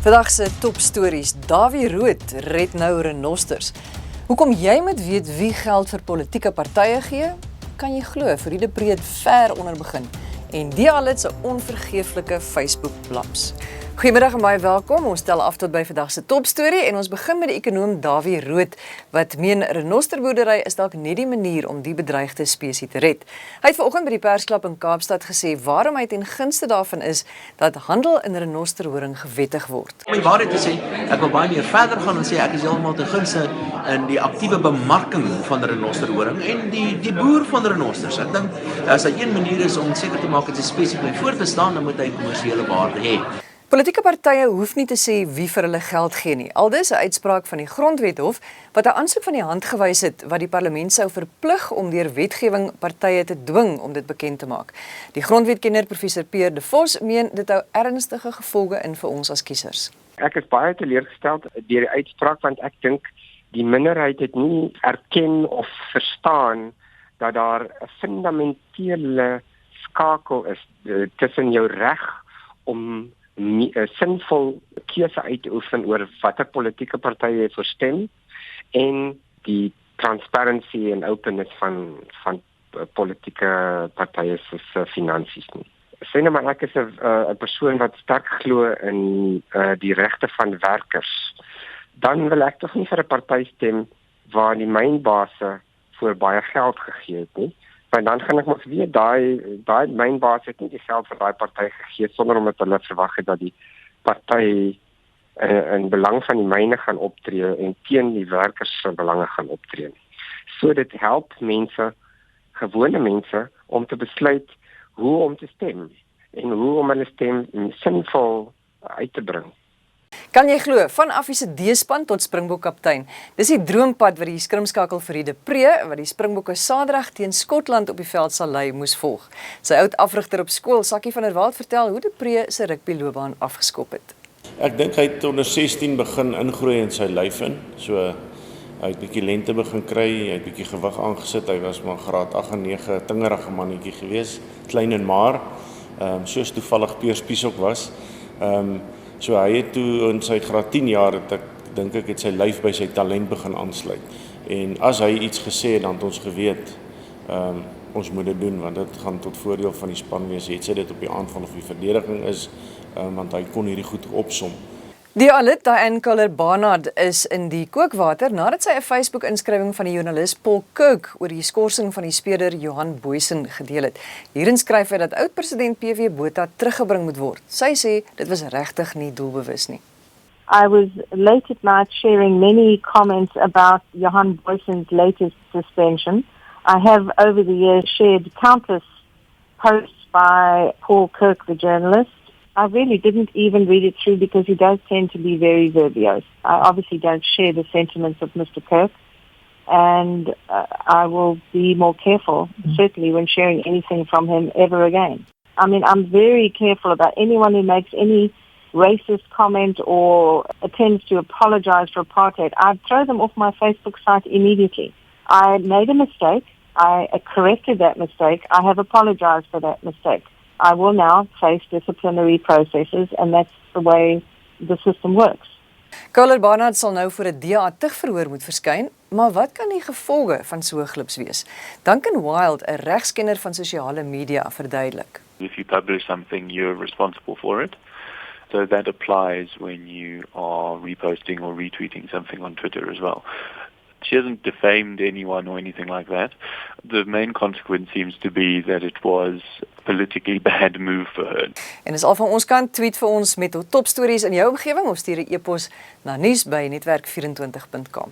Vandag se topstories. Davie Rood red nou renosters. Hoekom jy moet weet wie geld vir politieke partye gee? Kan jy glo, Friede Preet ver onder begin. En die alles 'n onvergeeflike Facebook blaps. Goeiemiddag en baie welkom. Ons stel af tot by vandag se topstorie en ons begin met die ekonoom Davie Rood wat meen renosterboerdery is dalk nie die manier om die bedreigde spesies te red. Hy het vanoggend by die persklap in Kaapstad gesê waarom hy ten gunste daarvan is dat handel in renosterhoring gewettig word. Om die waarheid te sê, ek wil baie meer verder gaan en sê ek is heeltemal ten gunste in die aktiewe bemarking van renosterhoring en die boer van renosters. Ek dink as daar een manier is om seker te maak dat 'n spesies bly voort te staan, dan moet hy kommersiële waarde hê. Politieke partye hoef nie te sê wie vir hulle geld gee nie. Aldus 'n uitspraak van die Grondwethof wat 'n aansoek van die hand gewys het wat die parlement sou verplig om deur wetgewing partye te dwing om dit bekend te maak. Die grondwetkenner professor Pierre de Vos meen dit hou ernstige gevolge in vir ons as kiesers. Ek is baie teleurgesteld deur die uitspraak want ek dink die minderheid het nie erken of verstaan dat daar 'n fundamentele skakel is tussen jou reg om 'n sinvol keuse uit te oefen oor watter politieke partye jy voorstem en die transparency en openness van politieke partye se finansies nie. Sê nou maar ek is 'n persoon wat sterk glo in die regte van werkers. Dan wil ek tog nie vir 'n party stem waar die mynbase voor baie geld gegee het nie. Want dan gaan ek mos weet daai mynbaas het nie die geld vir daai party gegee sonder omdat hulle verwag het dat die party in belang van die myne gaan optree en teen die werkers se belange gaan optree. So dit help mense, gewone mense om te besluit hoe om te stem en hoe om hulle stem sinvol uit te bring. Kan jy glo, van Affie se D-span tot Springbok kaptein. Dis die droompad wat die skrimskakel Friede Preet, wat die Springbokke Saterdag teen Skotland op die veld sal lei, moes volg. Sy oud-afrigter op skool, Sakkie van der Walt, vertel hoe de Preet sy rugbyloopbaan afgeskop het. Ek dink hy het onder 16 begin ingroei in sy lyf in. So hy het bietjie lente begin kry, hy het bietjie gewig aangesit. Hy was maar graad 8 en 9 tingerige mannetjie gewees, klein en maar. Soos toevallig Piers Piesok was. So hy het toe in sy graad 10 jaar het sy lyf by sy talent begin aansluit. En as hy iets gesê het, dan het ons geweet, ons moet dit doen, want dit gaan tot voordeel van die span wees. Het sy dit op die aanval of die verdediging is, want hy kon hierdie goed opsom. Die alit, Diane Koller-Barnard, is in die kookwater nadat sy 'n Facebook-inskrywing van die joernalis Paul Kirk oor die skorsing van die speler Johan Boysen gedeel het. Hierin skryf hy dat oud-president PW Botha teruggebring moet word. Sy sê dit was regtig nie doelbewus nie. I was late at night sharing many comments about Johan Boysen's latest suspension. I have over the years shared countless posts by Paul Kirk, the journalist. I really didn't even read it through because he does tend to be very verbose. I obviously don't share the sentiments of Mr. Kirk, and I will be more careful, certainly, when sharing anything from him ever again. I mean, I'm very careful about anyone who makes any racist comment or attempts to apologize for apartheid. I'd throw them off my Facebook site immediately. I made a mistake. I corrected that mistake. I have apologized for that mistake. I will now face disciplinary processes, and that's the way the system works. Koller-Barnard sal nou voor 'n DA tugverhoor moet verskyn, maar wat kan die gevolge van so glips wees? Duncan Wild, 'n regskenner van sosiale media, verduidelik. If you publish something, you're responsible for it. So that applies when you are reposting or retweeting something on Twitter as well. She hasn't defamed anyone or anything like that. The main consequence seems to be that it was a politically bad move for her. En is al van ons kant, tweet vir ons met topstories in jou omgewing of stuur 'n e-pos na nuus@netwerk24.com.